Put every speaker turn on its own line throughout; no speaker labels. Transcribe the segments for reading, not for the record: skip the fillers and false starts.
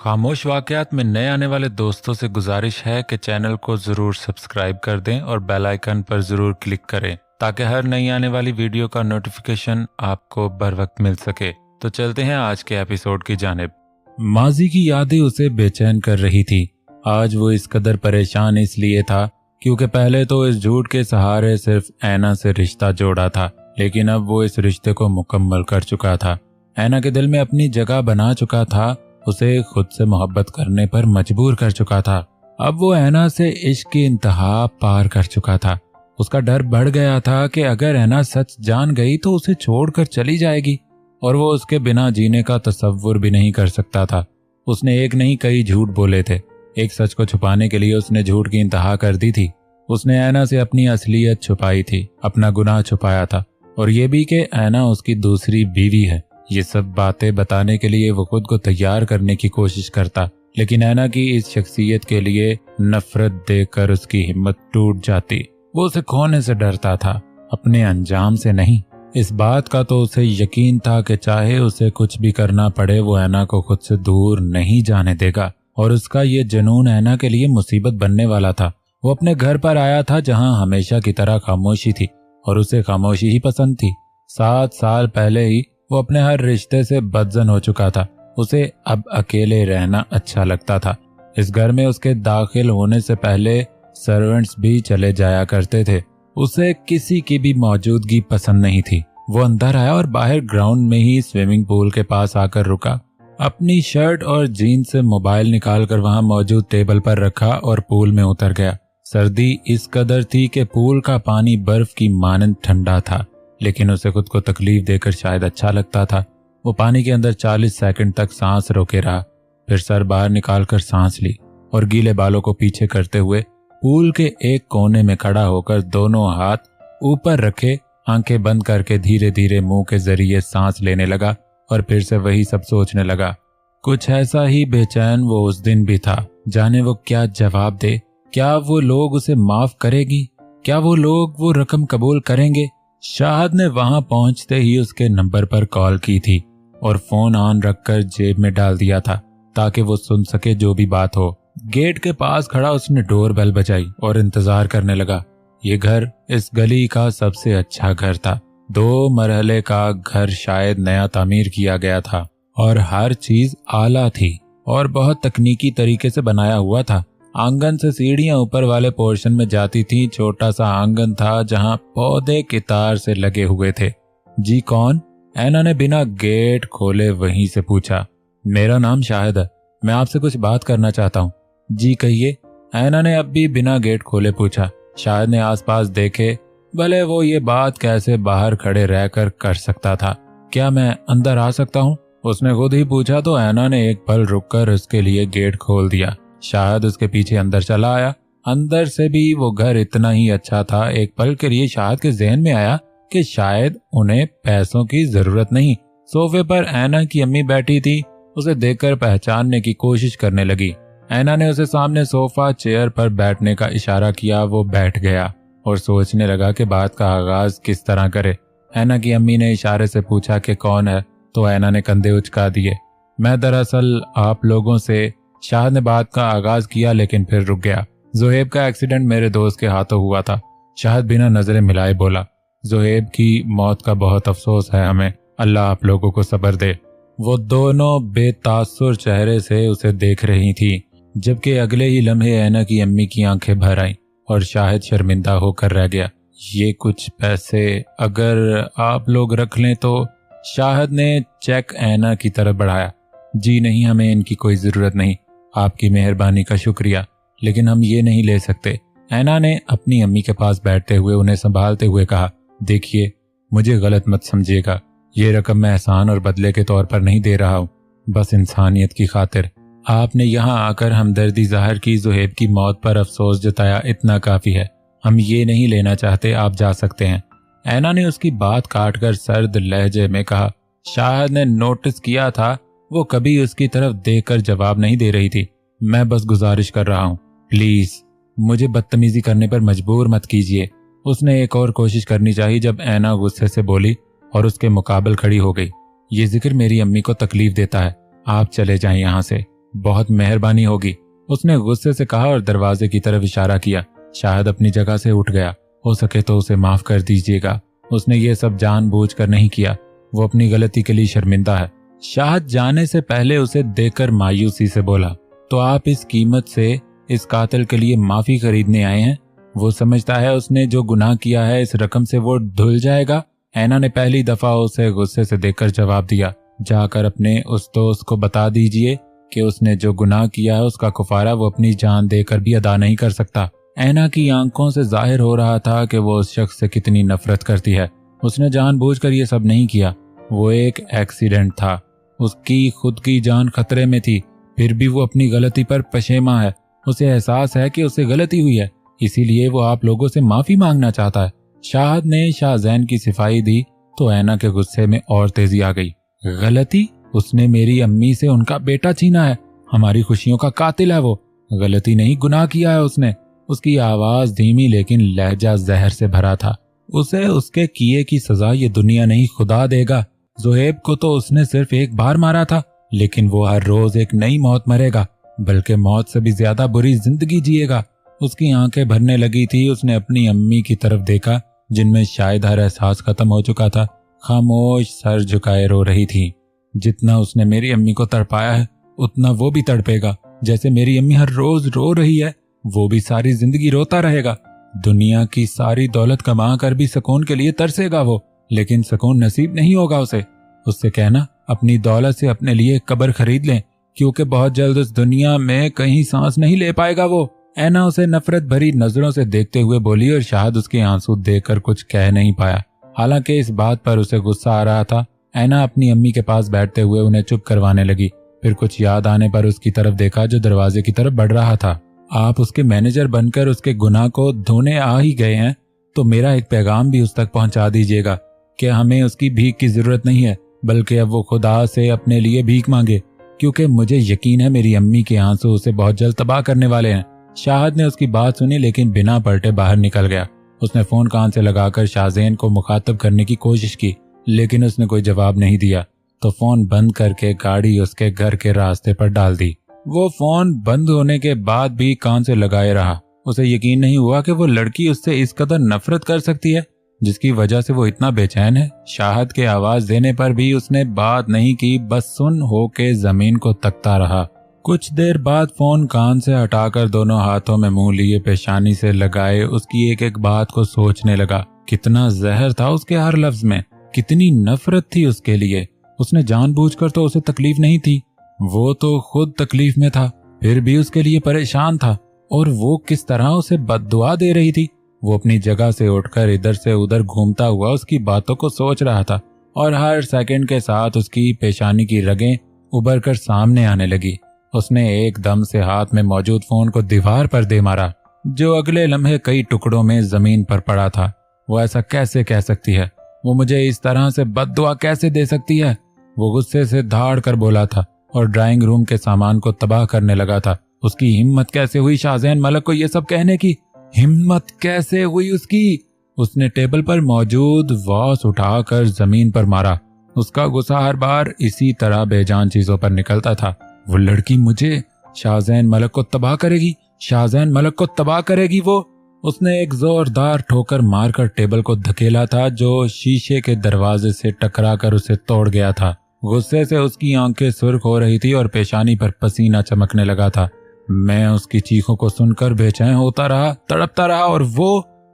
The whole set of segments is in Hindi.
खामोश वाकयात में नए आने वाले दोस्तों से गुजारिश है कि चैनल को ज़रूर सब्सक्राइब कर दें और बेल आइकन पर ज़रूर क्लिक करें ताकि हर नई आने वाली वीडियो का नोटिफिकेशन आपको बर वक्त मिल सके। तो चलते हैं आज के एपिसोड की जानिब। माजी की यादें उसे बेचैन कर रही थी। आज वो इस कदर परेशान इसलिए था क्योंकि पहले तो इस झूठ के सहारे सिर्फ ऐना से रिश्ता जोड़ा था, लेकिन अब वो इस रिश्ते को मुकम्मल कर चुका था। ऐना के दिल में अपनी जगह बना चुका था, उसे खुद से मोहब्बत करने पर मजबूर कर चुका था। अब वो ऐना से इश्क की इंतहा पार कर चुका था। उसका डर बढ़ गया था कि अगर ऐना सच जान गई तो उसे छोड़कर चली जाएगी और वो उसके बिना जीने का तसव्वुर भी नहीं कर सकता था। उसने एक नहीं कई झूठ बोले थे। एक सच को छुपाने के लिए उसने झूठ की इंतहा कर दी थी। उसने ऐना से अपनी असलियत छुपाई थी, अपना गुनाह छुपाया था और ये भी कि ऐना उसकी दूसरी बीवी है। ये सब बातें बताने के लिए वो खुद को तैयार करने की कोशिश करता, लेकिन ऐना की इस शख्सियत के लिए नफरत देखकर उसकी हिम्मत टूट जाती। वो उसे खोने से डरता था, अपने अंजाम से नहीं। इस बात का तो उसे यकीन था कि चाहे उसे कुछ भी करना पड़े वो ऐना को खुद से दूर नहीं जाने देगा और उसका ये जुनून ऐना के लिए मुसीबत बनने वाला था। वो अपने घर पर आया था जहां हमेशा की तरह खामोशी थी और उसे खामोशी ही पसंद थी। 7 साल पहले ही वो अपने हर रिश्ते से बदजन हो चुका था। उसे अब अकेले रहना अच्छा लगता था। इस घर में उसके दाखिल होने से पहले सर्वेंट्स भी चले जाया करते थे। उसे किसी की भी मौजूदगी पसंद नहीं थी। वो अंदर आया और बाहर ग्राउंड में ही स्विमिंग पूल के पास आकर रुका। अपनी शर्ट और जीन्स से मोबाइल निकालकर वहां मौजूद टेबल पर रखा और पूल में उतर गया। सर्दी इस कदर थी कि पूल का पानी बर्फ की मानंद ठंडा था, लेकिन उसे खुद को तकलीफ देकर शायद अच्छा लगता था। वो पानी के अंदर 40 सेकंड तक सांस रोके रहा, फिर सर बाहर निकालकर सांस ली और गीले बालों को पीछे करते हुए पूल के एक कोने में खड़ा होकर दोनों हाथ ऊपर रखे आंखें बंद करके धीरे धीरे मुंह के जरिए सांस लेने लगा और फिर से वही सब सोचने लगा। कुछ ऐसा ही बेचैन वो उस दिन भी था। जाने वो क्या जवाब दे। क्या वो लोग उसे माफ करेगी? क्या वो लोग वो रकम कबूल करेंगे? शाहद ने वहां पहुंचते ही उसके नंबर पर कॉल की थी और फोन ऑन रखकर जेब में डाल दिया था ताकि वो सुन सके जो भी बात हो। गेट के पास खड़ा उसने डोर बेल बजाई और इंतजार करने लगा। ये घर इस गली का सबसे अच्छा घर था। 2 मरहले का घर, शायद नया तामीर किया गया था और हर चीज आला थी और बहुत तकनीकी तरीके से बनाया हुआ था। आंगन से सीढ़ियां ऊपर वाले पोर्शन में जाती थी। छोटा सा आंगन था जहां पौधे कितार से लगे हुए थे। जी कौन? ऐना ने बिना गेट खोले वहीं से पूछा। मेरा नाम शाहिद है, मैं आपसे कुछ बात करना चाहता हूँ। जी कहिए, ऐना ने अब भी बिना गेट खोले पूछा। शाहिद ने आसपास देखे, भले वो ये बात कैसे बाहर खड़े रहकर कर सकता था। क्या मैं अंदर आ सकता हूँ? उसने खुद ही पूछा तो ऐना ने एक पल रुककर उसके लिए गेट खोल दिया। शायद उसके पीछे अंदर चला आया। अंदर से भी वो घर इतना ही अच्छा था। एक पल के लिए शायद के जहन में आया कि शायद उन्हें पैसों की जरूरत नहीं। सोफे पर ऐना की अम्मी बैठी थी। उसे देखकर पहचानने की कोशिश करने लगी। ऐना ने उसे सामने सोफा चेयर पर बैठने का इशारा किया। वो बैठ गया और सोचने लगा कि बात का आगाज किस तरह करे। ऐना की अम्मी ने इशारे से पूछा कि कौन है, तो ऐना ने कंधे उचका दिए। मैं दरअसल आप लोगों से। शाहद ने बात का आगाज किया लेकिन फिर रुक गया। जोहेब का एक्सीडेंट मेरे दोस्त के हाथों हुआ था। शाहद बिना नजरें मिलाए बोला। जोहेब की मौत का बहुत अफसोस है हमें, अल्लाह आप लोगों को सब्र दे। वो दोनों बेतासुर चेहरे से उसे देख रही थी, जबकि अगले ही लम्हे ऐना की अम्मी की आंखें भर आईं और शाहिद शर्मिंदा होकर रह गया। ये कुछ पैसे अगर आप लोग रख लें तो। शाहिद ने चेक ऐना की तरफ बढ़ाया। जी नहीं, हमें इनकी कोई जरूरत नहीं, आपकी मेहरबानी का शुक्रिया, लेकिन हम ये नहीं ले सकते। ऐना ने अपनी अम्मी के पास बैठते हुए उन्हें संभालते हुए कहा, देखिए मुझे गलत मत समझिएगा, ये रकम मैं एहसान और बदले के तौर पर नहीं दे रहा हूँ, बस इंसानियत की खातिर। आपने यहाँ आकर हमदर्दी जाहिर की, जोहेब की मौत पर अफसोस जताया, इतना काफी है। हम ये नहीं लेना चाहते, आप जा सकते हैं। ऐना ने उसकी बात काटकर सर्द लहजे में कहा। शाहिद ने नोटिस किया था वो कभी उसकी तरफ देखकर जवाब नहीं दे रही थी। मैं बस गुजारिश कर रहा हूँ, प्लीज मुझे बदतमीजी करने पर मजबूर मत कीजिए। उसने एक और कोशिश करनी चाहिए जब ऐना गुस्से से बोली और उसके मुकाबल खड़ी हो गई। ये जिक्र मेरी अम्मी को तकलीफ देता है, आप चले जाएं यहाँ से। बहुत मेहरबानी होगी, उसने गुस्से से कहा और दरवाजे की तरफ इशारा किया। शाहिद अपनी जगह से उठ गया। हो सके तो उसे माफ कर दीजिएगा, उसने ये सब जानबूझकर नहीं किया, वो अपनी गलती के लिए शर्मिंदा है। शाहिद जाने से पहले उसे देखकर मायूसी से बोला, तो आप इस कीमत से इस कातिल के लिए माफी खरीदने आए हैं? वो समझता है उसने जो गुनाह किया है इस रकम से वो धुल जाएगा। ऐना ने पहली दफा उसे गुस्से से देखकर जवाब दिया, जाकर अपने उस दोस्त को बता दीजिए कि उसने जो गुनाह किया है उसका कुफारा वो अपनी जान देकर भी अदा नहीं कर सकता। ऐना की आंखों से जाहिर हो रहा था कि वो उस शख्स से कितनी नफरत करती है। उसने जानबूझकर ये सब नहीं किया, वो एक एक्सीडेंट था, उसकी खुद की जान खतरे में थी, फिर भी वो अपनी गलती पर पशेमा है। उसे एहसास है कि उसे गलती हुई है, इसीलिए वो आप लोगों से माफी मांगना चाहता है। शाहिद ने शाहजैन की सिफाई दी तो ऐना के गुस्से में और तेजी आ गई। गलती? उसने मेरी अम्मी से उनका बेटा छीना है, हमारी खुशियों का कातिल है वो। गलती नहीं, गुनाह किया है उसने। उसकी आवाज धीमी लेकिन लहजा जहर से भरा था। उसे उसके किए की सजा ये दुनिया नहीं खुदा देगा। ज़ुहैब को तो उसने सिर्फ एक बार मारा था, लेकिन वो हर रोज एक नई मौत मरेगा, बल्कि मौत से भी ज्यादा बुरी जिंदगी जिएगा। उसकी आंखें भरने लगी थी। उसने अपनी अम्मी की तरफ देखा जिनमें शायद हर एहसास खत्म हो चुका था। खामोश सर झुकाए रो रही थी। जितना उसने मेरी अम्मी को तड़पाया है उतना वो भी तड़पेगा। जैसे मेरी अम्मी हर रोज रो रही है वो भी सारी जिंदगी रोता रहेगा। दुनिया की सारी दौलत कमा कर भी सुकून के लिए तरसेगा वो, लेकिन सुकून नसीब नहीं होगा उसे। उससे कहना अपनी दौलत से अपने लिए कब्र खरीद लें, क्योंकि बहुत जल्द उस दुनिया में कहीं सांस नहीं ले पाएगा वो। ऐना उसे नफरत भरी नजरों से देखते हुए बोली और शायद उसके आंसू देखकर कुछ कह नहीं पाया। हालांकि इस बात पर उसे गुस्सा आ रहा था। ऐना अपनी अम्मी के पास बैठते हुए उन्हें चुप करवाने लगी। फिर कुछ याद आने पर उसकी तरफ देखा जो दरवाजे की तरफ बढ़ रहा था। आप उसके मैनेजर बनकर उसके गुनाह को धोने आ ही गए हैं तो मेरा एक पैगाम भी उस तक पहुंचा दीजिएगा कि हमें उसकी भीख की जरूरत नहीं है, बल्कि अब वो खुदा से अपने लिए भीख मांगे, क्योंकि मुझे यकीन है मेरी अम्मी के आंसू उसे बहुत जल्द तबाह करने वाले हैं। शाहिद ने उसकी बात सुनी लेकिन बिना पलटे बाहर निकल गया। उसने फोन कान से लगाकर शाहजैन को मुखातब करने की कोशिश की, लेकिन उसने कोई जवाब नहीं दिया, तो फोन बंद करके गाड़ी उसके घर के रास्ते पर डाल दी। वो फोन बंद होने के बाद भी कान से लगाए रहा। उसे यकीन नहीं हुआ कि वो लड़की उससे इस कदर नफरत कर सकती है जिसकी वजह से वो इतना बेचैन है। शाहिद के आवाज देने पर भी उसने बात नहीं की, बस सुन होके जमीन को तकता रहा। कुछ देर बाद फोन कान से हटाकर दोनों हाथों में मुंह लिए पेशानी से लगाए उसकी एक एक बात को सोचने लगा। कितना जहर था उसके हर लफ्ज में, कितनी नफरत थी उसके लिए। उसने जानबूझकर तो उसे तकलीफ नहीं थी, वो तो खुद तकलीफ में था, फिर भी उसके लिए परेशान था। और वो किस तरह उसे बद्दुआ दे रही थी। वो अपनी जगह से उठकर इधर से उधर घूमता हुआ उसकी बातों को सोच रहा था और हर सेकंड के साथ उसकी पेशानी की रगें उभर कर सामने आने लगी। उसने एकदम से हाथ में मौजूद फोन को दीवार पर दे मारा, जो अगले लम्हे कई टुकड़ों में जमीन पर पड़ा था। वो ऐसा कैसे कह सकती है? वो मुझे इस तरह से बद्दुआ कैसे दे सकती है? वो गुस्से से धाड़ कर बोला था और ड्राइंग रूम के सामान को तबाह करने लगा था। उसकी हिम्मत कैसे हुई शाहजैन मलक को ये सब कहने की? हिम्मत कैसे हुई उसकी? उसने टेबल पर मौजूद वॉच उठाकर जमीन पर मारा। उसका गुस्सा हर बार इसी तरह बेजान चीजों पर निकलता था। वो लड़की मुझे, शाहजैन मलक को तबाह करेगी, शाहजैन मलक को तबाह करेगी वो। उसने एक जोरदार ठोकर मारकर टेबल को धकेला था जो शीशे के दरवाजे से टकराकर उसे तोड़ गया था। गुस्से से उसकी आंखें सुर्ख हो रही थी और पेशानी पर पसीना चमकने लगा था। मैं उसकी चीखों को सुनकर बेचैन होता रहा, तड़पता रहा और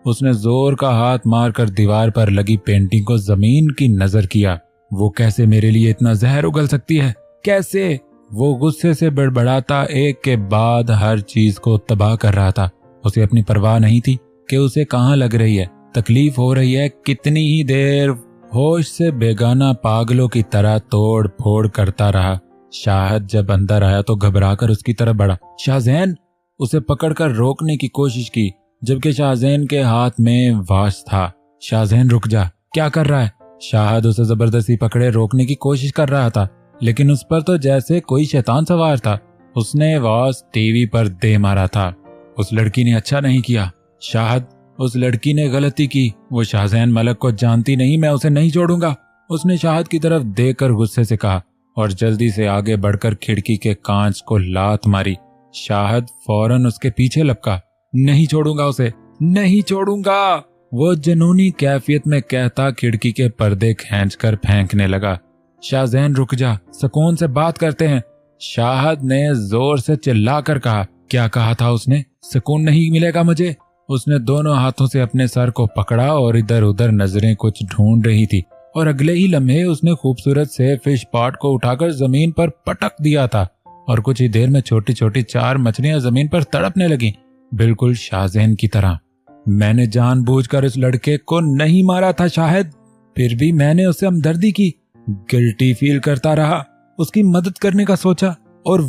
उसने जोर का हाथ मारकर दीवार पर लगी पेंटिंग को जमीन की नजर किया। वो कैसे मेरे लिए इतना जहर उगल सकती है? कैसे? वो गुस्से से बड़बड़ाता एक के बाद हर चीज को तबाह कर रहा था। उसे अपनी परवाह नहीं थी कि उसे कहाँ लग रही है, तकलीफ हो रही है, कितनी ही देर। होश से बेगाना पागलों की तरह तोड़ फोड़ करता रहा। शाहिद जब अंदर आया तो घबराकर उसकी तरफ बढ़ा। शाहजैन! उसे पकड़कर रोकने की कोशिश की, जबकि शाहजैन के हाथ में वाच था। शाहजैन रुक जा, क्या कर रहा है? शाहिद उसे जबरदस्ती पकड़े रोकने की कोशिश कर रहा था, लेकिन उस पर तो जैसे कोई शैतान सवार था। उसने वाच टीवी पर दे मारा था। उस लड़की ने अच्छा नहीं किया शाहिद, उस लड़की ने गलती की। वो शाहजैन मलक को जानती नहीं, मैं उसे नहीं छोड़ूंगा। उसने शाहिद की तरफ देखकर गुस्से से कहा। और जल्दी से आगे बढ़कर खिड़की के कांच को लात मारी। शाहद फौरन उसके पीछे लपका। नहीं छोड़ूंगा उसे, नहीं छोड़ूंगा, वो जुनूनी कैफियत में कहता खिड़की के पर्दे खींचकर फेंकने लगा। शाहजैन रुक जा, सुकून से बात करते हैं, शाहद ने जोर से चिल्लाकर कहा। क्या कहा था उसने? सुकून नहीं मिलेगा मुझे। उसने दोनों हाथों से अपने सर को पकड़ा और इधर उधर नजरें कुछ ढूंढ रही थी और अगले ही लम्हे उसने खूबसूरत से फिश पॉट को उठाकर जमीन पर पटक दिया था और कुछ ही देर में छोटी छोटी 4 मछलियां जमीन पर तड़पने लगी, बिल्कुल शाहजैन की तरह। मैंने जानबूझकर इस लड़के को नहीं मारा था शायद, फिर भी मैंने उससे हमदर्दी की, गिल्टी फील करता रहा, उसकी मदद करने का सोचा और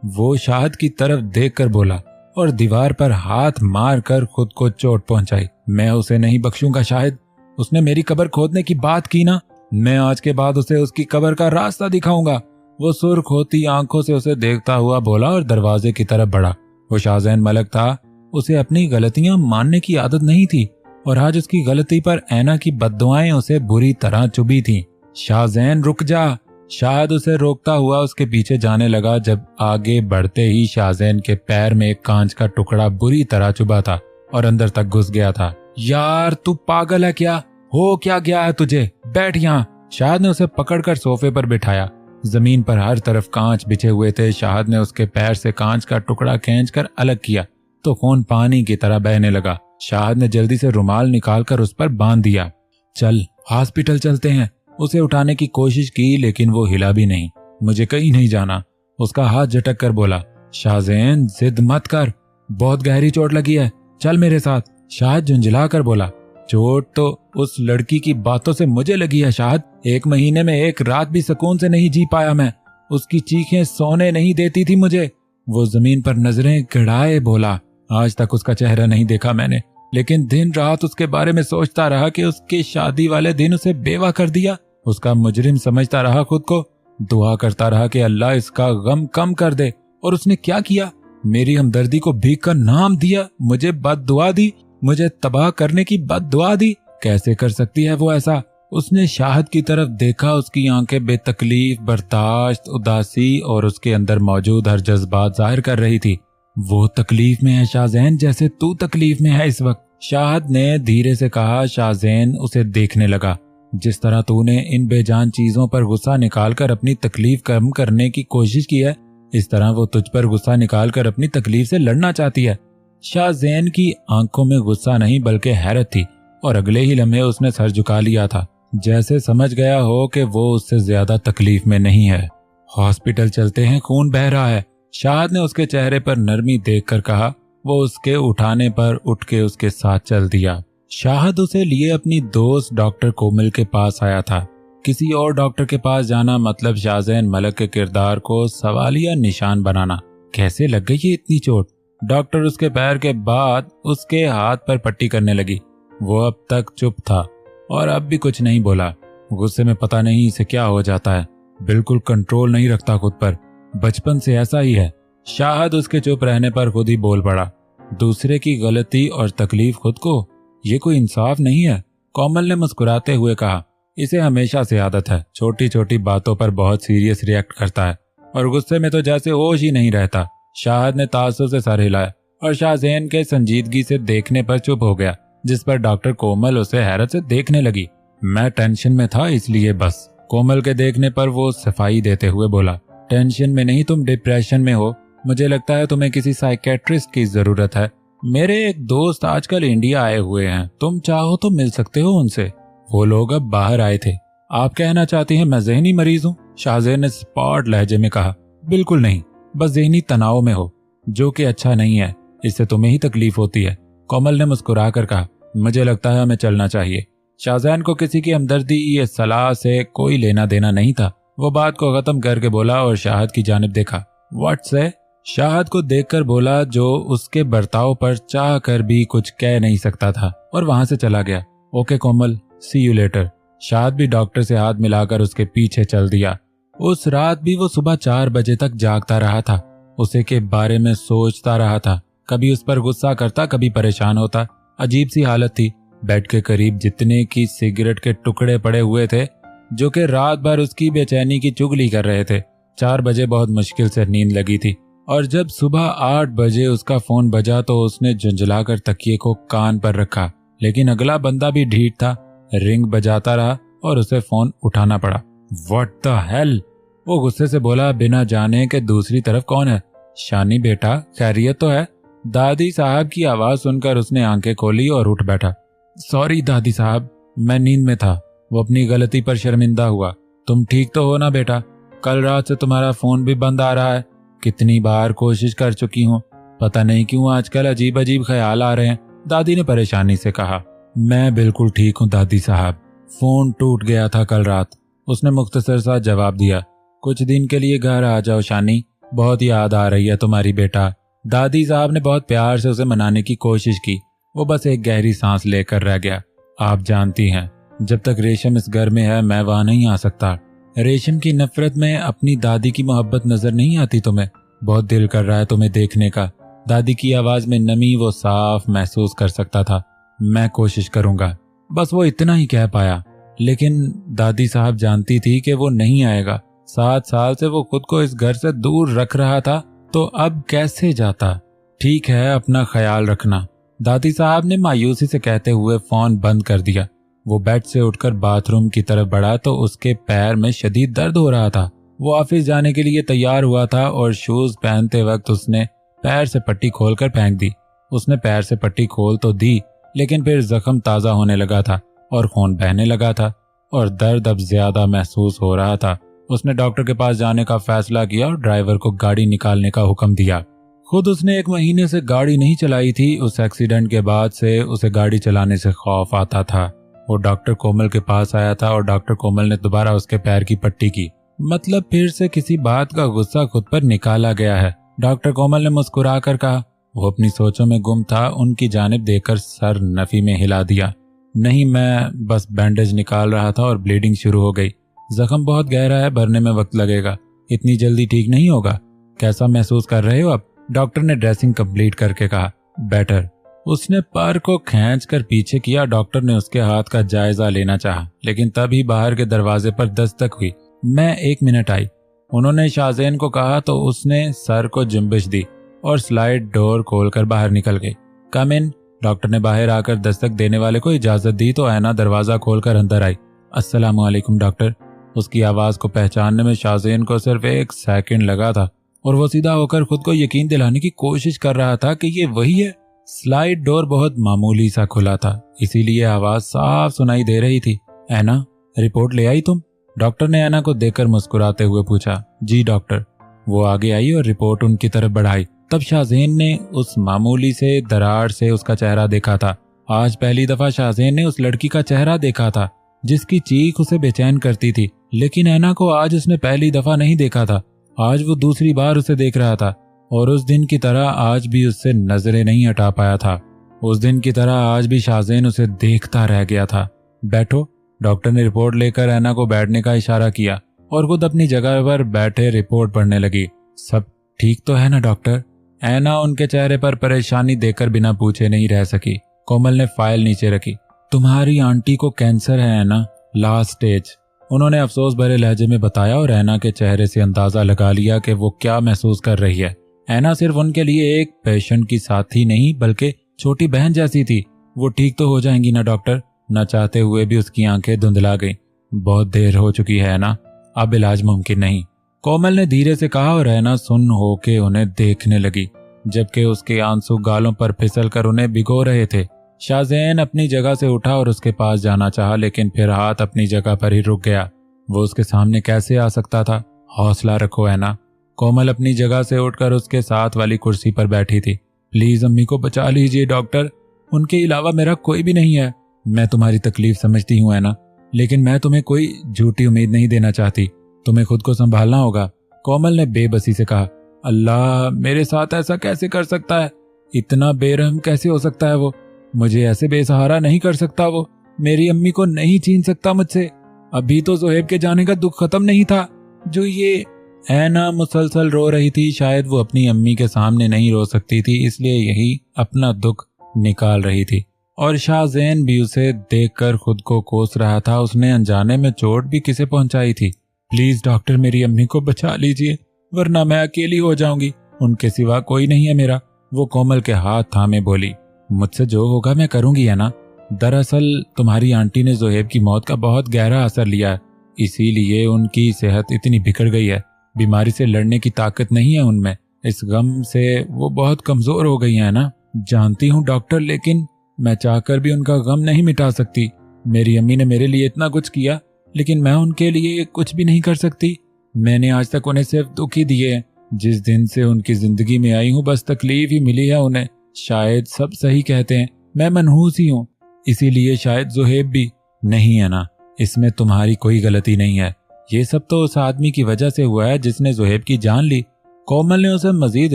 वो शाहद की तरफ देखकर बोला और दीवार पर हाथ मारकर खुद को चोट पहुंचाई। मैं उसे नहीं बख्शूंगा शायद, उसने मेरी कब्र खोदने की बात की ना, मैं आज के बाद उसे उसकी कब्र का रास्ता दिखाऊंगा। वो सुर्ख होती आंखों से उसे देखता हुआ बोला और दरवाजे की तरफ बढ़ा। वो शाहजैन मलक था, उसे अपनी गलतियां मानने की आदत नहीं थी और आज उसकी गलती पर ऐना की बद्दुआएं उसे बुरी तरह चुभी थीं। शाहजैन रुक जा, शायद उसे रोकता हुआ उसके पीछे जाने लगा। जब आगे बढ़ते ही शाहजैन के पैर में एक कांच का टुकड़ा बुरी तरह चुभा था और अंदर तक घुस गया था। यार तू पागल है क्या? हो क्या गया है तुझे? बैठ यहाँ। शाहद ने उसे पकड़कर सोफे पर बिठाया। जमीन पर हर तरफ कांच बिछे हुए थे। शाहद ने उसके पैर से कांच का टुकड़ा खींचकर अलग किया तो खून पानी की तरह बहने लगा। शाहद ने जल्दी से रुमाल निकालकर उस पर बांध दिया। चल हॉस्पिटल चलते हैं। उसे उठाने की कोशिश की लेकिन वो हिला भी नहीं। मुझे कहीं नहीं जाना, उसका हाथ झटक कर बोला। शाहजैन जिद मत कर, बहुत गहरी चोट लगी है, चल मेरे साथ। शाहद झुंझला कर बोला। चोट तो उस लड़की की बातों से मुझे लगी है शाहद, 1 महीने में 1 रात भी सुकून से नहीं जी पाया मैं, उसकी चीखें सोने नहीं देती थी मुझे। वो जमीन पर नजरें गड़ाए बोला। आज तक उसका चेहरा नहीं देखा मैंने, लेकिन दिन रात उसके बारे में सोचता रहा कि उसके शादी वाले दिन उसे बेवा कर दिया। उसका मुजरिम समझता रहा खुद को, दुआ करता रहा कि अल्लाह इसका गम कम कर दे। और उसने क्या किया? मेरी हमदर्दी को भीख का नाम दिया, मुझे बद्दुआ दी, मुझे तबाह करने की बद्दुआ दी। कैसे कर सकती है वो ऐसा? उसने शाहद की तरफ देखा, उसकी आंखें बेतकलीफ, बर्दाश्त, उदासी और उसके अंदर मौजूद हर जज्बात जाहिर कर रही थी। वो तकलीफ में है शाहजैन, जैसे तू तकलीफ में है इस वक्त, शाहद ने धीरे से कहा। शाहजैन उसे देखने लगा। जिस तरह तूने इन बेजान चीजों पर गुस्सा निकालकर अपनी तकलीफ कम करने की कोशिश की है, इस तरह वो तुझ पर गुस्सा निकालकर अपनी तकलीफ से लड़ना चाहती है। शाहजैन की आंखों में गुस्सा नहीं बल्कि हैरत थी और अगले ही लम्हे उसने सर झुका लिया था, जैसे समझ गया हो कि वो उससे ज्यादा तकलीफ में नहीं है। हॉस्पिटल चलते हैं, खून बह रहा है, शाहद ने उसके चेहरे पर नरमी देखकर कहा। वो उसके उठाने पर उठ के उसके साथ चल दिया। शाहद उसे लिए अपनी दोस्त डॉक्टर कोमल के पास आया था। किसी और डॉक्टर के पास जाना मतलब शाहजैन मलक के किरदार को सवालिया निशान बनाना। कैसे लग गई ये इतनी चोट? डॉक्टर उसके पैर के बाद उसके हाथ पर पट्टी करने लगी। वो अब तक चुप था और अब भी कुछ नहीं बोला। गुस्से में पता नहीं इसे क्या हो जाता है, बिल्कुल कंट्रोल नहीं रखता खुद पर, बचपन से ऐसा ही है। शाहद उसके चुप रहने पर खुद ही बोल पड़ा। दूसरे की गलती और तकलीफ खुद को, ये कोई इंसाफ नहीं है। कोमल ने मुस्कुराते हुए कहा। इसे हमेशा से आदत है, छोटी छोटी बातों पर बहुत सीरियस रिएक्ट करता है और गुस्से में तो जैसे होश ही नहीं रहता। शाहद ने ताज्जुब से सर हिलाया और शाहजैन के संजीदगी से देखने पर चुप हो गया, जिस पर डॉक्टर कोमल उसे हैरत से देखने लगी। मैं टेंशन में था इसलिए बस। कोमल के देखने पर वो सफाई देते हुए बोला। टेंशन में नहीं, तुम डिप्रेशन में हो। मुझे लगता है तुम्हें किसी साइकेट्रिस्ट की जरूरत है। मेरे एक दोस्त आजकल इंडिया आए हुए हैं, तुम चाहो तो मिल सकते हो उनसे। वो लोग अब बाहर आए थे। आप कहना चाहती हैं मैं जहनी मरीज हूँ? शाहजैन ने स्पॉट लहजे में कहा। बिल्कुल नहीं, बस जहनी तनाव में हो, जो कि अच्छा नहीं है, इससे तुम्हें ही तकलीफ होती है। कोमल ने मुस्कुरा कर कहा। मुझे लगता है हमें चलना चाहिए। शाहजैन को किसी की हमदर्दी या सलाह से कोई लेना देना नहीं था। वो बात को खत्म करके बोला और शाहद की जानिब देखा। व्हाट से? शाहद को देखकर बोला, जो उसके बर्ताव पर चाह कर भी कुछ कह नहीं सकता था, और वहां से चला गया। Okay Komal, see you later. शाहद भी डॉक्टर से हाथ मिलाकर उसके पीछे चल दिया। उस रात भी वो सुबह 4 बजे तक जागता रहा था। उसे के बारे में सोचता रहा था, कभी उस पर गुस्सा करता, कभी परेशान होता। अजीब सी हालत थी। बेड के करीब जितने की सिगरेट के टुकड़े पड़े हुए थे, जो कि रात भर उसकी बेचैनी की चुगली कर रहे थे। 4 बजे बहुत मुश्किल से नींद लगी थी और जब सुबह 8 बजे उसका फोन बजा तो उसने झुंझलाकर तकिए को कान पर रखा, लेकिन अगला बंदा भी ढीठ था। रिंग बजाता रहा और उसे फोन उठाना पड़ा। व्हाट द हेल, वो गुस्से से बोला बिना जाने कि दूसरी तरफ कौन है। शानी बेटा, खैरियत तो है? दादी साहब की आवाज सुनकर उसने आंखें खोली और उठ बैठा। सॉरी दादी साहब, मैं नींद में था। वो अपनी गलती पर शर्मिंदा हुआ। तुम ठीक तो हो ना बेटा? कल रात से तुम्हारा फोन भी बंद आ रहा है। कितनी बार कोशिश कर चुकी हूँ, पता नहीं क्यों आजकल अजीब अजीब ख्याल आ रहे हैं, दादी ने परेशानी से कहा। मैं बिल्कुल ठीक हूँ दादी साहब, फोन टूट गया था कल रात, उसने मुख्तसर सा जवाब दिया। कुछ दिन के लिए घर आ जाओ शानी, बहुत याद आ रही है तुम्हारी बेटा। दादी साहब ने बहुत प्यार से उसे मनाने की कोशिश की। वो बस एक गहरी सांस लेकर रह गया। आप जानती हैं, जब तक रेशम इस घर में है मैं वहां नहीं आ सकता। रेशम की नफरत में अपनी दादी की मोहब्बत नजर नहीं आती तुम्हें? बहुत दिल कर रहा है तुम्हें देखने का। दादी की आवाज में नमी वो साफ महसूस कर सकता था। मैं कोशिश करूंगा, बस वो इतना ही कह पाया। लेकिन दादी साहब जानती थी कि वो नहीं आएगा। 7 साल से वो खुद को इस घर से दूर रख रहा था, तो अब कैसे जाता? ठीक है, अपना ख्याल रखना, दादी साहब ने मायूसी से कहते हुए फोन बंद कर दिया। वो बेड से उठकर बाथरूम की तरफ बढ़ा तो उसके पैर में शदीद दर्द हो रहा था। वो ऑफिस जाने के लिए तैयार हुआ था और शूज पहनते वक्त उसने पैर से पट्टी खोलकर फेंक दी। उसने पैर से पट्टी खोल तो दी, लेकिन फिर जख्म ताजा होने लगा था और खून बहने लगा था और दर्द अब ज्यादा महसूस हो रहा था। उसने डॉक्टर के पास जाने का फैसला किया और ड्राइवर को गाड़ी निकालने का हुक्म दिया। खुद उसने 1 महीने से गाड़ी नहीं चलाई थी। उस एक्सीडेंट के बाद से उसे गाड़ी चलाने से खौफ आता था। वो डॉक्टर कोमल के पास आया था और डॉक्टर कोमल ने दोबारा उसके पैर की पट्टी की। मतलब फिर से किसी बात का गुस्सा खुद पर निकाला गया है, डॉक्टर कोमल ने मुस्कुरा कर कहा। वो अपनी सोचों में गुम था। उनकी जानिब देखकर सर नफी में हिला दिया। नहीं, मैं बस बैंडेज निकाल रहा था और ब्लीडिंग शुरू हो गई। जख्म बहुत गहरा है, भरने में वक्त लगेगा, इतनी जल्दी ठीक नहीं होगा। कैसा महसूस कर रहे हो अब? डॉक्टर ने ड्रेसिंग कंप्लीट करके कहा। बेटर। उसने पैर को खींचकर पीछे किया। डॉक्टर ने उसके हाथ का जायजा लेना चाहा, लेकिन तभी बाहर के दरवाजे पर दस्तक हुई। मैं 1 मिनट आई, उन्होंने शाहजेन को कहा तो उसने सर को जुम्बिश दी और स्लाइड डोर खोलकर बाहर निकल गई। कम इन। डॉक्टर ने बाहर आकर दस्तक देने वाले को इजाजत दी तो ऐना दरवाजा खोलकर अंदर आई। अस्सलाम वालेकुम डॉक्टर। उसकी आवाज को पहचानने में शाहजेन को सिर्फ 1 सेकंड लगा था और वो सीधा होकर खुद को यकीन दिलाने की कोशिश कर रहा था कि ये वही है। स्लाइड डोर बहुत मामूली सा खुला था, इसीलिए आवाज साफ सुनाई दे रही थी। ऐना, रिपोर्ट ले आई तुम? डॉक्टर ने ऐना को देखकर मुस्कुराते हुए पूछा। जी डॉक्टर। वो आगे आई और रिपोर्ट उनकी तरफ बढ़ाई। तब शाहजेन ने उस मामूली से दरार से उसका चेहरा देखा था। आज पहली दफा शाहजेन ने उस लड़की का चेहरा देखा था जिसकी चीख उसे बेचैन करती थी, लेकिन ऐना को आज उसने पहली दफा नहीं देखा था। आज वो दूसरी बार उसे देख रहा था और उस दिन की तरह आज भी उससे नजरें नहीं हटा पाया था। उस दिन की तरह आज भी शाहजेन उसे देखता रह गया था। बैठो। डॉक्टर ने रिपोर्ट लेकर ऐना को बैठने का इशारा किया और खुद अपनी जगह पर बैठे रिपोर्ट पढ़ने लगी। सब ठीक तो है ना डॉक्टर? ऐना उनके चेहरे पर परेशानी देखकर बिना पूछे नहीं रह सकी। कोमल ने फाइल नीचे रखी। तुम्हारी आंटी को कैंसर है ऐना, लास्ट स्टेज, उन्होंने अफसोस भरे लहजे में बताया और ऐना के चेहरे से अंदाजा लगा लिया कि वो क्या महसूस कर रही है। ऐना सिर्फ उनके लिए एक पेशेंट की साथी नहीं बल्कि छोटी बहन जैसी थी। वो ठीक तो हो जाएंगी ना डॉक्टर? न चाहते हुए भी उसकी आंखें धुंधला गईं। बहुत देर हो चुकी है ना, अब इलाज मुमकिन नहीं, कोमल ने धीरे से कहा और ऐना सुन्न होके उन्हें देखने लगी, जबकि उसके आंसू गालों पर फिसल कर उन्हें भिगो रहे थे। शाहजेन अपनी जगह से उठा और उसके पास जाना चाहा, लेकिन फिर हाथ अपनी जगह पर ही रुक गया। वो उसके सामने कैसे आ सकता था? हौसला रखो ऐना। कोमल अपनी जगह से उठकर उसके साथ वाली कुर्सी पर बैठी थी। प्लीज अम्मी को बचा लीजिए डॉक्टर, उनके अलावा मेरा कोई भी नहीं है। मैं तुम्हारी तकलीफ समझती हूँ ऐना, लेकिन मैं तुम्हें कोई झूठी उम्मीद नहीं देना चाहती। तुम्हें खुद को संभालना होगा, कोमल ने बेबसी से कहा। अल्लाह, मेरे साथ ऐसा कैसे कर सकता है? इतना बेरहम कैसे हो सकता है वो? मुझे ऐसे बेसहारा नहीं कर सकता वो। मेरी अम्मी को नहीं छीन सकता मुझसे। अभी तो जोहेब के जाने का दुख खत्म नहीं था जो ये। ऐना मुसलसल रो रही थी। शायद वो अपनी अम्मी के सामने नहीं रो सकती थी, इसलिए यही अपना दुख निकाल रही थी। और शाहजैन भी उसे देखकर खुद को कोस रहा था। उसने अनजाने में चोट भी किसे पहुंचाई थी। प्लीज डॉक्टर, मेरी अम्मी को बचा लीजिए, वरना मैं अकेली हो जाऊंगी। उनके सिवा कोई नहीं है मेरा। वो कोमल के हाथ थामे बोली, मुझसे जो होगा मैं करूंगी, है ना। दरअसल तुम्हारी आंटी ने जोहेब की मौत का बहुत गहरा असर लिया है, इसीलिए उनकी सेहत इतनी बिगड़ गई है। बीमारी से लड़ने की ताकत नहीं है उनमें। इस गम से वो बहुत कमजोर हो गई है ना। जानती हूँ डॉक्टर, लेकिन मैं चाहकर भी उनका गम नहीं मिटा सकती। मेरी अम्मी ने मेरे लिए इतना कुछ किया, लेकिन मैं उनके लिए कुछ भी नहीं कर सकती। मैंने आज तक उन्हें सिर्फ दुख ही दिए हैं। जिस दिन से उनकी जिंदगी में आई हूँ बस तकलीफ ही मिली है उन्हें। शायद सब सही कहते हैं, मैं मनहूस ही हूँ, इसीलिए शायद जोहेब भी। नहीं है ना, इसमें तुम्हारी कोई गलती नहीं है। ये सब तो उस आदमी की वजह से हुआ है जिसने जोहेब की जान ली। कोमल ने उसे मजीद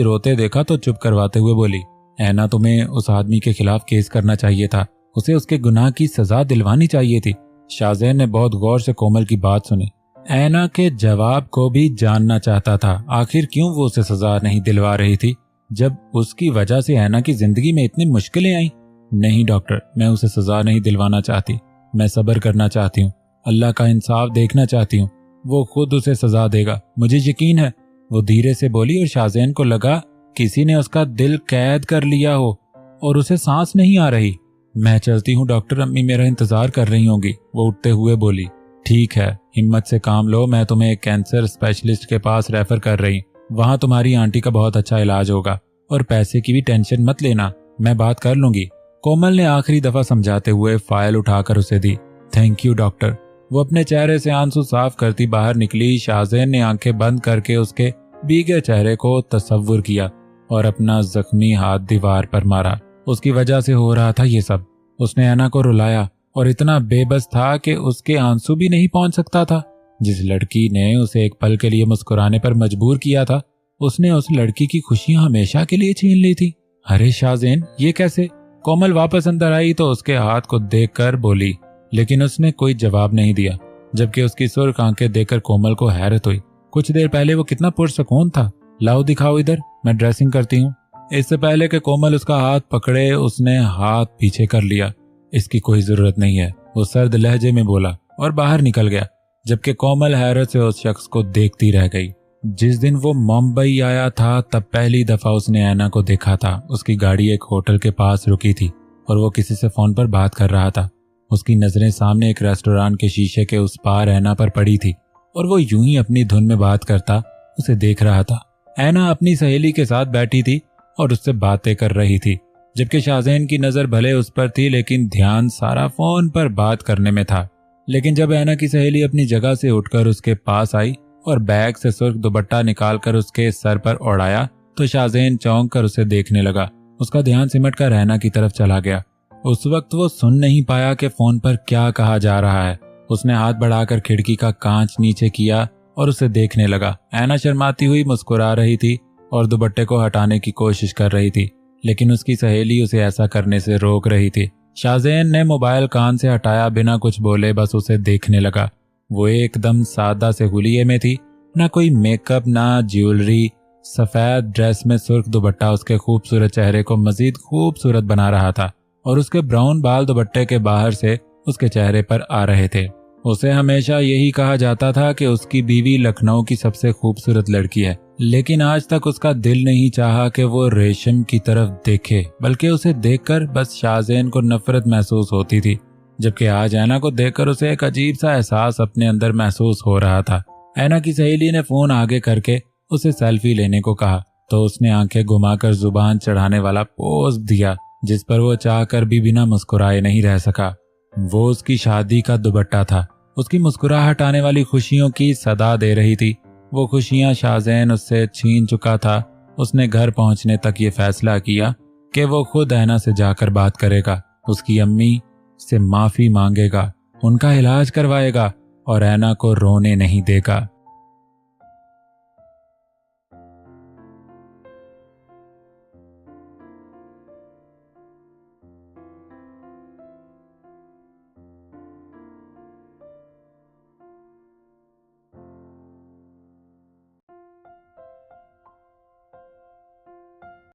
रोते देखा तो चुप करवाते हुए बोली, ऐना, तुम्हें उस आदमी के खिलाफ केस करना चाहिए था। उसे उसके गुनाह की सजा दिलवानी चाहिए थी। शाहजैन ने बहुत गौर से कोमल की बात सुनी। ऐना के जवाब को भी जानना चाहता था, आखिर क्यों वो उसे सजा नहीं दिलवा रही थी जब उसकी वजह से ऐना की जिंदगी में इतनी मुश्किलें आई। नहीं डॉक्टर, मैं उसे सजा नहीं दिलवाना चाहती। मैं सब्र करना चाहती हूँ, अल्लाह का इंसाफ देखना चाहती हूँ। वो खुद उसे सजा देगा, मुझे यकीन है। वो धीरे से बोली और शाहजैन को लगा किसी ने उसका दिल कैद कर लिया हो और उसे सांस नहीं आ रही। मैं चलती हूँ डॉक्टर, अम्मी मेरा इंतजार कर रही होंगी। वो उठते हुए बोली, ठीक है, हिम्मत से काम लो। मैं तुम्हें एक कैंसर स्पेशलिस्ट के पास रेफर कर रही। वहां तुम्हारी आंटी का बहुत अच्छा इलाज होगा और पैसे की भी टेंशन मत लेना, मैं बात कर लूंगी। कोमल ने आखिरी दफा समझाते हुए फाइल उठाकर उसे दी। Thank you doctor. वो अपने चेहरे से आंसू साफ करती बाहर निकली। शाहजैन ने आंखें बंद करके उसके भीगे चेहरे को तस्वुर किया और अपना जख्मी हाथ दीवार पर मारा। उसकी वजह से हो रहा था ये सब। उसने ऐना को रुलाया और इतना बेबस था कि उसके आंसू भी नहीं पहुंच सकता था। जिस लड़की ने उसे एक पल के लिए मुस्कुराने पर मजबूर किया था, उसने उस लड़की की खुशियां हमेशा के लिए छीन ली थी। अरे शाहजैन, ये कैसे? कोमल वापस अंदर आई तो उसके हाथ को देखकर बोली, लेकिन उसने कोई जवाब नहीं दिया, जबकि उसकी सुर्ख आंखें देखकर कोमल को हैरत हुई। कुछ देर पहले वो कितना पुरसकून था। लाओ दिखाओ इधर, मैं ड्रेसिंग करती हूँ। इससे पहले कि कोमल उसका हाथ पकड़े, उसने हाथ पीछे कर लिया। इसकी कोई जरूरत नहीं है, वो सर्द लहजे में बोला और बाहर निकल गया, जबकि कोमल हैरत से उस शख्स को देखती रह गई। जिस दिन वो मुंबई आया था तब पहली दफा उसने ऐना को देखा था। उसकी गाड़ी एक होटल के पास रुकी थी और वो किसी से फोन पर बात कर रहा था। उसकी नजरें सामने एक रेस्टोरेंट के शीशे के उस पार ऐना पर पड़ी थी और वो यूं ही अपनी धुन में बात करता उसे देख रहा था। ऐना अपनी सहेली के साथ बैठी थी और उससे बातें कर रही थी, जबकि शाहजैन की नजर भले उस पर थी लेकिन ध्यान सारा फोन पर बात करने में था। लेकिन जब ऐना की सहेली अपनी जगह से उठकर उसके पास आई और बैग से सुर्ख दुपट्टा निकालकर उसके सर पर ओढ़ाया तो शाहजैन चौंक कर उसे देखने लगा। उसका ध्यान सिमट कर ऐना की तरफ चला गया। उस वक्त वो सुन नहीं पाया कि फोन पर क्या कहा जा रहा है। उसने हाथ बढ़ाकर खिड़की का कांच नीचे किया और उसे देखने लगा। ऐना शर्माती हुई मुस्कुरा रही थी और दुपट्टे को हटाने की कोशिश कर रही थी, लेकिन उसकी सहेली उसे ऐसा करने से रोक रही थी। शाहजैन ने मोबाइल कान से हटाया, बिना कुछ बोले बस उसे देखने लगा। वो एकदम सादा से हुलिये में थी, ना कोई मेकअप ना ज्वेलरी। सफेद ड्रेस में सुर्ख दुपट्टा उसके खूबसूरत चेहरे को मजीद खूबसूरत बना रहा था और उसके ब्राउन बाल दुपट्टे के बाहर से उसके चेहरे पर आ रहे थे। उसे हमेशा यही कहा जाता था कि उसकी बीवी लखनऊ की सबसे खूबसूरत लड़की है, लेकिन आज तक उसका दिल नहीं चाहा कि वो रेशम की तरफ देखे, बल्कि उसे देखकर बस शाहजैन को नफरत महसूस होती थी। जबकि आज ऐना को देखकर उसे एक अजीब सा एहसास अपने अंदर महसूस हो रहा था। ऐना की सहेली ने फोन आगे करके उसे सेल्फी लेने को कहा तो उसने आंखें घुमाकर जुबान चढ़ाने वाला पोज दिया, जिस पर वो चाहकर भी बिना मुस्कुराए नहीं रह सका। वो उसकी शादी का दुपट्टा था। उसकी मुस्कुराहट आने वाली खुशियों की सदा दे रही थी। वो खुशियां शाहजैन उससे छीन चुका था। उसने घर पहुंचने तक ये फैसला किया कि वो खुद ऐना से जाकर बात करेगा, उसकी अम्मी से माफी मांगेगा, उनका इलाज करवाएगा और ऐना को रोने नहीं देगा।